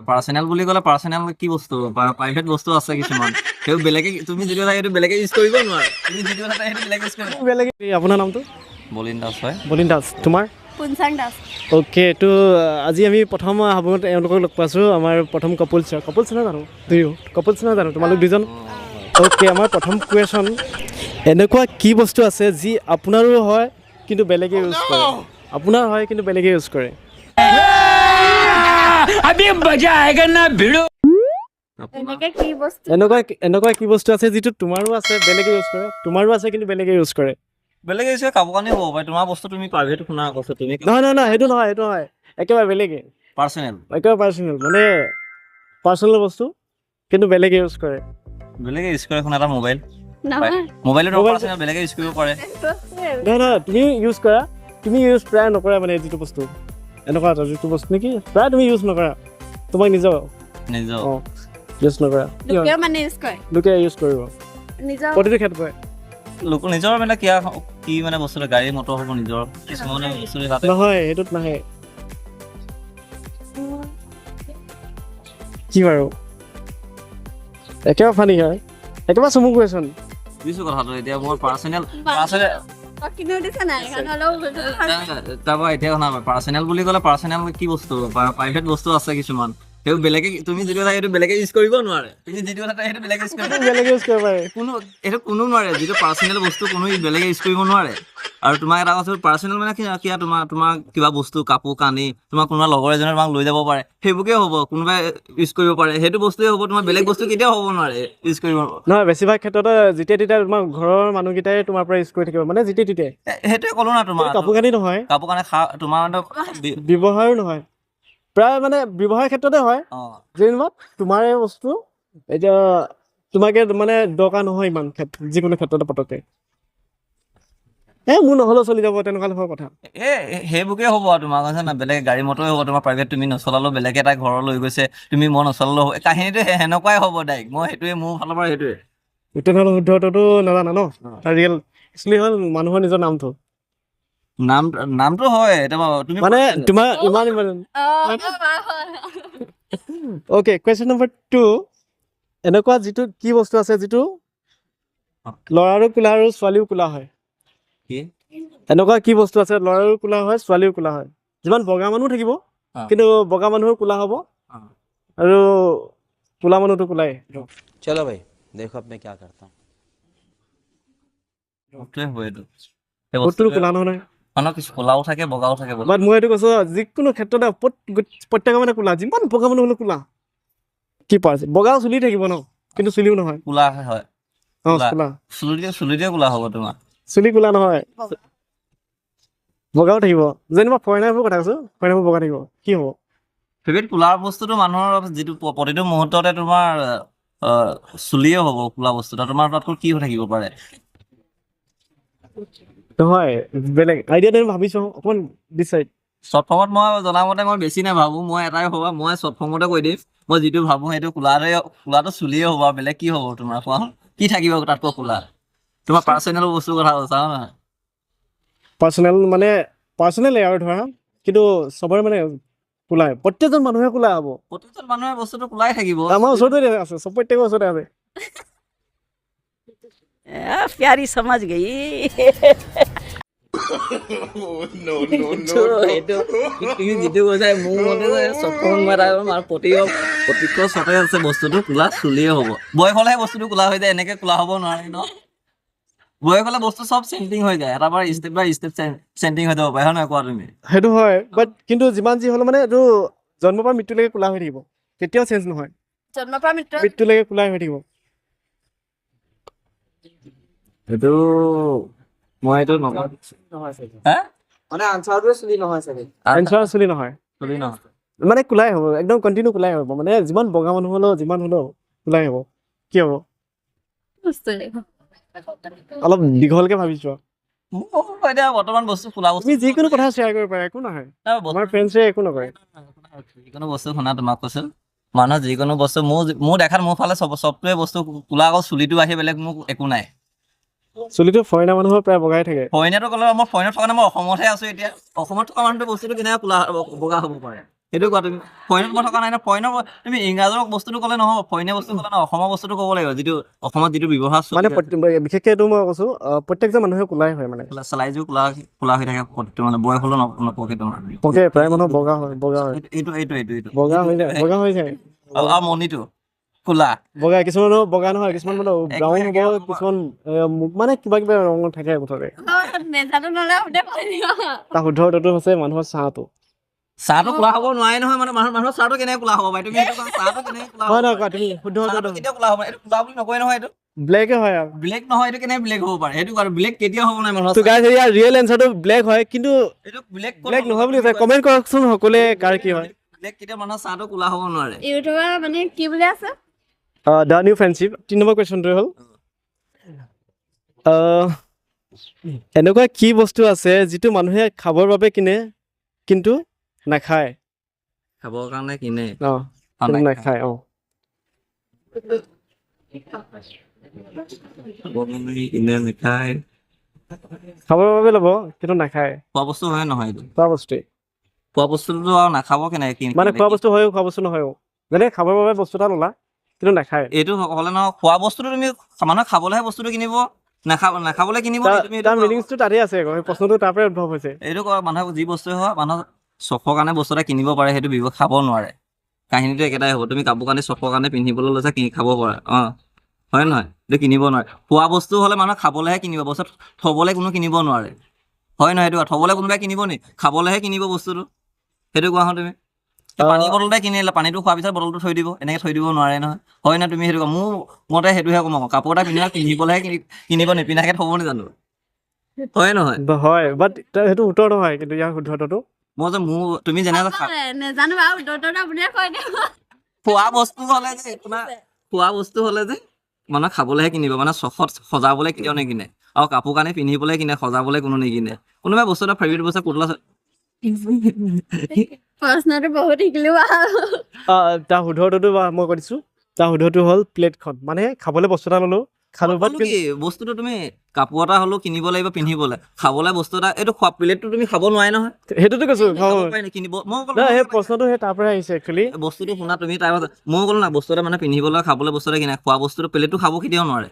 personal বুলি ক'লে personal কি বস্তু প্ৰাইভেট বস্তু আছে কিছুমান সেই বেলেগে তুমি যিটো থাকে সেইটো বেলেগে ইউজ কৰিব নোৱাৰে তুমি যিটো থাকে সেইটো বেলেগে ইউজ কৰিব বেলেগ আপোনাৰ নামটো বলিন দাস হয় বলিন দাস তোমাৰ পুনচাং দাস অ'কে এইটো আজি আমি প্ৰথম হাবুঙত এওঁলোকক লগ পাইছোঁ আমাৰ প্ৰথম কপলছ নহয় জানো দুয়ো কপলছ নহয় জানো তোমালোক দুজন অ'কে আমাৰ প্ৰথম কুৱেশ্যন এনেকুৱা কি বস্তু আছে যি আপোনাৰো হয় কিন্তু বেলেগে ইউজ কৰে আপোনাৰ হয় কিন্তু বেলেগে ইউজ কৰে এনেকে কি বস্তু এনেকুৱা কি বস্তু আছে যিটো তোমাৰো আছে বেলেগে ইউজ কৰে তোমাৰো আছে কিন্তু বেলেগে ইউজ কৰে বেলেগে ইউজ কৰে কাপোৰ কানি হ'ব পাৰে তোমাৰ বস্তু তুমি প্ৰাইভেট শুনা কৈছে তুমি নহয় সেইটো নহয় একেবাৰে বেলেগে পাৰ্চনেল একেবাৰে পাৰ্চনেল মানে পাৰ্চনেল বস্তু কিন্তু বেলেগে ইউজ কৰে বেলেগে ইউজ কৰে শুনা এটা মোবাইল নহয় মোবাইলটো পাৰ্চনেল বেলেগে ইউজ কৰিব পাৰে নহয় তুমি ইউজ কৰা তুমি ইউজ প্ৰায় নকৰা মানে যিটো বস্তু এনেকুৱা এটা যিটো বস্তু নেকি প্ৰায় তুমি ইউজ নকৰা তোমাক নিজৰ নিজৰ অঁ ইউজ নকৰা লোকেও মানে ইউজ কৰে লোকে ইউজ কৰিব নিজৰ প্ৰতিটো ক্ষেত্ৰতে লোক নিজৰ মানে কি মানে বস্তু গাড়ী মটৰ হ'ব নিজৰ কিছুমানে বস্তু তাতে নহয় সেইটোত নাহে কি বাৰু একেবাৰে ফানি হয় একেবাৰে চমু কুৱেশ্যন বুজিছো কথাটো এতিয়া মোৰ পাৰ্চনেল কিনো দিছে নাই কাৰণ অলপ তাৰপৰা এতিয়া শুনা পাৰ্চনেল বুলি ক'লে পাৰ্চনেল কি বস্তু প্ৰাইভেট বস্তু আছে কিছুমান সেই বেলেগে তুমি যিটো থাকে সেইটো বেলেগে ইউজ কৰিব নোৱাৰে তুমি যিটো থাকে সেইটো বেলেগে ইউজ কৰিব বেলেগে ইউজ কৰিব পাৰে এইটো কোনো নোৱাৰে যিটো পাৰ্চনেল বস্তু কোনো বেলেগে ইউজ কৰিব নোৱাৰে আৰু তোমাক এটা কথা পাৰ্চনেল মানে কি তোমাৰ কিবা বস্তু কাপোৰ কানি তোমাৰ কোনোবা লগৰ এজনে তোমাক লৈ যাব পাৰে সেইবোৰকে হ'ব কোনোবাই ইউজ কৰিব পাৰে সেইটো বস্তুৱে হ'ব তোমাৰ বেলেগ বস্তু কেতিয়াও হ'ব নোৱাৰে ইউজ কৰিব নহয় বেছিভাগ ক্ষেত্ৰতে যেতিয়া তেতিয়া তোমাৰ ঘৰৰ মানুহকেইটাই তোমাৰ পৰা ইউজ কৰি থাকিব মানে যেতিয়া তেতিয়া সেইটোৱে ক'লো না তোমাৰ কাপোৰ কানি নহয় কাপোৰ কানি তোমাৰ ব্যৱহাৰো নহয় প্ৰায় মানে ব্যৱহাৰৰ ক্ষেত্ৰতে হয় অঁ যেনিবা তোমাৰ এই বস্তু এতিয়া তোমাকে মানে দৰকাৰ নহয় ইমান যিকোনো ক্ষেত্ৰতে পটককে মোৰ নহ'লেও চলি যাব তেনেকুৱা ধৰণৰ কথা সেইবোৰকে হ'ব আৰু তোমাৰ কৈছে না বেলেগ গাড়ী মটৰে হ'ব তোমাৰ প্ৰাইভেট তুমি নচলালেও বেলেগ এটা ঘৰৰ লৈ গৈছে তুমি মই নচলালেও কাহিনীটো সেনেকুৱাই হ'ব ডাইৰেক্ট মই সেইটোৱে মোৰ ফালৰ পৰা সেইটোৱে তেনেহ'লে শুদ্ধটোতো নাজানা ন ৰিয়েল একচুৱেলি হ'ল মানুহৰ নিজৰ নামটো নামটো হয় এতিয়া তুমি মানে তোমাৰ ইমান অ'কে কুৱেশ্যন নম্বৰ 2 এনেকুৱা যিটো কি বস্তু আছে যিটো ল'ৰাৰো কোলা আৰু ছোৱালীও কোলা হয় কি এনেকুৱা কি বস্তু আছে ল'ৰাৰো কোলা হয় ছোৱালীও কোলা হয় যিমান বগা মানুহ থাকিব কিন্তু বগা মানুহৰ কোলা হ'ব আৰু কোলা মানুহটো কোলাই चलो भाई देखो अब मैं क्या करता हूँ সেইটোৱে হ'ব এইটো বস্তুটো কোলা নহয় মানুহ কিছু ক'লাও থাকে বগাও থাকে বাট মই এইটো কৈছোঁ যিকোনো ক্ষেত্ৰতে প্ৰত্যেকৰ মানে কোলা যিমান বগা মানুহ হ'লেও কোলা কি পাৰ আছে বগাও চুলি থাকিব ন কিন্তু চুলিও নহয় কোলা হয় কোলা চুলিতে কোলা হ'ব তোমাৰ চুলি কোলা নহয় বগাও থাকিব যেনিবা ফৰেনাৰবোৰ কথা কৈছোঁ ফৰেনাৰবোৰ বগা থাকিব কি হ'ব ফেভৰেট কোলাৰ বস্তুটো মানুহৰ যিটো প্ৰতিটো মুহূৰ্ততে তোমাৰ চুলিয়ে হ'ব কোলা বস্তু এটা তোমাৰ তাতকৈ কি হৈ থাকিব পাৰে নহয় বেলেগ আইডিয়া তুমি ভাবিছোঁ অকণমান ডিচাইড শ্বৰ্ট ফৰ্মত মই জনামতে মই বেছি নাভাবোঁ মই এটাই হ'ব মই শ্বৰ্ট ফৰ্মতে কৈ দিম মই যিটো ভাবোঁ সেইটো কোলাটো চুলিয়ে হ'ব আৰু বেলেগ কি হ'ব তোমাৰ কোৱা কি থাকিব তাতকৈ কোলা তোমাৰ পাৰ্চনেল বস্তুৰ কথা কৈছা হয় নহয় পাৰ্চনেল মানে পাৰ্চনেল আৰু ধৰা কিন্তু চবৰে মানে কোলাই প্ৰত্যেকজন মানুহে কোলা হ'ব প্ৰতিজন মানুহে বস্তুটো কোলাই থাকিব আমাৰ ওচৰতে আছে চব প্ৰত্যেকৰ ওচৰতে আছে प्यारी समझ गई তুমি যিটো কৈছা মোৰ মতে যে চফৰ প্ৰতিটো চতে আছে বস্তুটো কোলা চুলিয়ে হ'ব বয়স হ'লেহে বস্তুটো কোলা হৈ যায় এনেকে কোলা হ'ব নোৱাৰে ন বয়স হ'লে বস্তু চব চেঞ্জিং হৈ যায় এটা ষ্টেপ বাই ষ্টেপ চেঞ্জিং হৈ যাব পাৰে হয় নহয় কোৱা তুমি সেইটো হয় বাট কিন্তু যিমান যি হ'লেও মানে এইটো জন্মৰ পৰা মৃত্যুলৈকে কোলা হৈ থাকিব কেতিয়াও চেঞ্জ নহয় জন্মৰ পৰা মৃত্যুলৈকে কোলাই হৈ থাকিব সেইটো মই এইটো মানে আনচাৰটোৱে চুলি নহয় চাগে এনচাৰ চুলি নহয় চুলি নহয় মানে কোলাই হ'ব একদম কণ্টিনিউ কোলাই হ'ব মানে যিমান বগা মানুহ হ'লেও যিমান হ'লেও কোলাই হ'ব কি হ'ব বস্তু অলপ দীঘলকে ভাবিছো মোৰ এতিয়া বৰ্তমান বস্তু কোলা বস্তু তুমি যিকোনো কথা শ্বেয়াৰ কৰিব পাৰা একো নহয় আমাৰ ফ্ৰেণ্ডছে একো নকৰে যিকোনো বস্তু শুনা তোমাক কৈছো মানুহৰ যিকোনো বস্তু মোৰ দেখাত মোৰ ফালে চবটোৱে বস্তু কোলা আকৌ চুলিটো আহি বেলেগ মোক একো নাই চুলিটো ফৰেনাৰ মানুহৰ প্ৰায় বগাই থাকে ফৰেইনাৰটো ক'লে মই ফৰেইনাৰ থকা নাই মই অসমতহে আছো এতিয়া অসমত থকা মানুহটো বস্তুটো কেনেকৈ কোলা বগা হ'ব পাৰে সেইটো কোৱা তুমি ফৰেইনত মই থকা নাই ন ফৰেইনৰ তুমি ইংৰাজৰ বস্তুটো ক'লে নহ'ব ফৰেইনৰ বস্তু ক'লে ন অসমৰ বস্তুটো ক'ব লাগিব যিটো অসমত যিটো ব্যৱহাৰ মানে বিশেষকৈ এইটো মই কৈছোঁ প্ৰত্যেকজন মানুহে কোলাই হয় মানে চেলাইযোৰ কোলা হৈ থাকে প্ৰতিটো মানে বয়স হ'লেও নপকে তোমাৰ পকে প্ৰায় মানুহ বগা হয় এইটো বগা হৈ যায় আৰু মণিটো কোলা বগা কিছুমান মানুহ বগা নহয় কিছুমান মানুহ ব্ৰাউন হ'ব কিছুমান মানে কিবা কিবা ৰং থাকে মুঠতে নেজানো নহ'লে সুধে পাৰি তাৰ শুদ্ধ অৰ্থটো হৈছে মানুহৰ চাহটো চাহটো কোলা হ'ব নোৱাৰে নহয় মানে মানুহৰ চাহটো কেনেকৈ কোলা হ'ব পাৰে তুমি সেইটো কোৱা, চাহটো কেনেকৈ কোলা হয় হ'ব নহয় কোৱা তুমি শুদ্ধ চাহটো অৰ্থটো কেতিয়া কোলা হ'ব এইটো কোলা বুলি নকয় নহয় এইটো ব্লেকে হয় আৰু ব্লেক নহয় এইটো কেনেকৈ ব্লেক হ'ব পাৰে সেইটো কোৱা ব্লেক কেতিয়া হ'ব নাই মানুহৰ তো গাইজ ইয়াৰ ৰিয়েল এনচাৰটো ব্লেক হয় কিন্তু এইটো ব্লেক ব্লেক নহয় বুলি কৈছে কমেণ্ট কৰকচোন সকলোৱে কাৰ কি হয় ব্লেক কেতিয়া মানুহৰ চাহটো কোলা হ'ব নোৱাৰে ইউটিউবৰ মানে কি বুলি আছে দ্য নিউ ফ্ৰেণ্ডশ্বিপ 3 নম্বৰ কুৱেশ্যনটো হ'ল এনেকুৱা কি বস্তু আছে যিটো মানুহে খাবৰ বাবে কিনে কিন্তু নাখায় খাবৰ কাৰণে কিনে কিন্তু নাখায় কিনে মিঠাই খাবৰ বাবে ল'ব কিন্তু নাখায় খোৱা বস্তু হয় নহয় এইটো খোৱা বস্তুৱে খোৱা বস্তুটো আৰু নাখাব কেনেকৈ মানে খোৱা বস্তু হয়ও খোৱা বস্তু নহয়ও যেনে খাবৰ বাবে বস্তু এটা ল'লা কিন্তু নাখায় এইটো হ'লে নহয় খোৱা বস্তুটো তুমি মানুহে খাবলৈহে বস্তুটো কিনিব নাখাবলৈ কিনিব তুমি তাৰ মিনিংছটো তাতে আছে আকৌ সেই প্ৰশ্নটো তাৰ পৰাই উদ্ভৱ হৈছে এইটো মানুহে যি বস্তুৱে হয় মানুহৰ চখৰ কাৰণে বস্তু এটা কিনিব পাৰে সেইটো খাব নোৱাৰে কাহিনীটো একেটাই হ'ব তুমি কাপোৰ কানি চখৰ কাৰণে পিন্ধিবলৈ লৈছা কিনি খাব পাৰা হয় নহয় এইটো কিনিব নোৱাৰে খোৱা বস্তু হ'লে মানুহে খাবলৈহে কিনিব বস্তু থ'বলৈ কোনো কিনিব নোৱাৰে হয় নহয় সেইটো থ'বলৈ কোনোবাই কিনিব নি খাবলৈহে কিনিব বস্তুটো সেইটো কোৱা হয় তুমি পানী বটলতে কিনিলে পানীটো খোৱাৰ পিছত বটলটো থৈ দিব এনেকৈ থৈ দিব নোৱাৰে নহয় হয় নহয় তুমি সেইটো কোৱা মোৰ মতে সেইটোহে ক'ম আকৌ কাপোৰ এটা পিন্ধিবলৈহে কিনিব নিপিন্ধাকৈ থ'ব নাজানো হয় নহয় হয় বাট সেইটো উত্তৰ নহয় কিন্তু ইয়াৰ শুদ্ধটো মই যে তুমি যেনেকৈ নেজানো আৰু উত্তৰটো আপুনিয়ে কৈ দিয়ক খোৱা বস্তু হ'লে যে খোৱা বস্তু হ'লে যে মানুহে খাবলৈহে কিনিব মানে চখত সজাবলৈ কেতিয়াও নিকিনে আৰু কাপোৰ কানি পিন্ধিবলৈ কিনে সজাবলৈ কোনো নিকিনে কোনোবাই বস্তু এটা ফেভৰিট বস্তু ক'তলা প্ৰশ্নটো বহুত শিকিলো তাৰ শুদ্ধটো মই কৈ দিছোঁ তাৰ শুদ্ধটো হ'ল প্লেটখন মানে খাবলৈ বস্তু এটা ল'লোঁ খালোঁ বাট কি বস্তুটো তুমি কাপোৰ এটা হ'লেও কিনিব লাগিব পিন্ধিবলৈ খাবলৈ বস্তু এটা এইটো খোৱা প্লেটটো তুমি খাব নোৱাৰে নহয় সেইটোতো কৈছোঁ কিনিব মই সেই প্ৰশ্নটো সেই তাৰ পৰাই আহিছে একচুৱেলি বস্তুটো শুনা তুমি তাৰ মই ক'লো না বস্তু এটা মানে পিন্ধিবলৈ খাবলৈ বস্তু এটা কিনে খোৱা বস্তুটো প্লেটটো খাব কেতিয়াও নোৱাৰে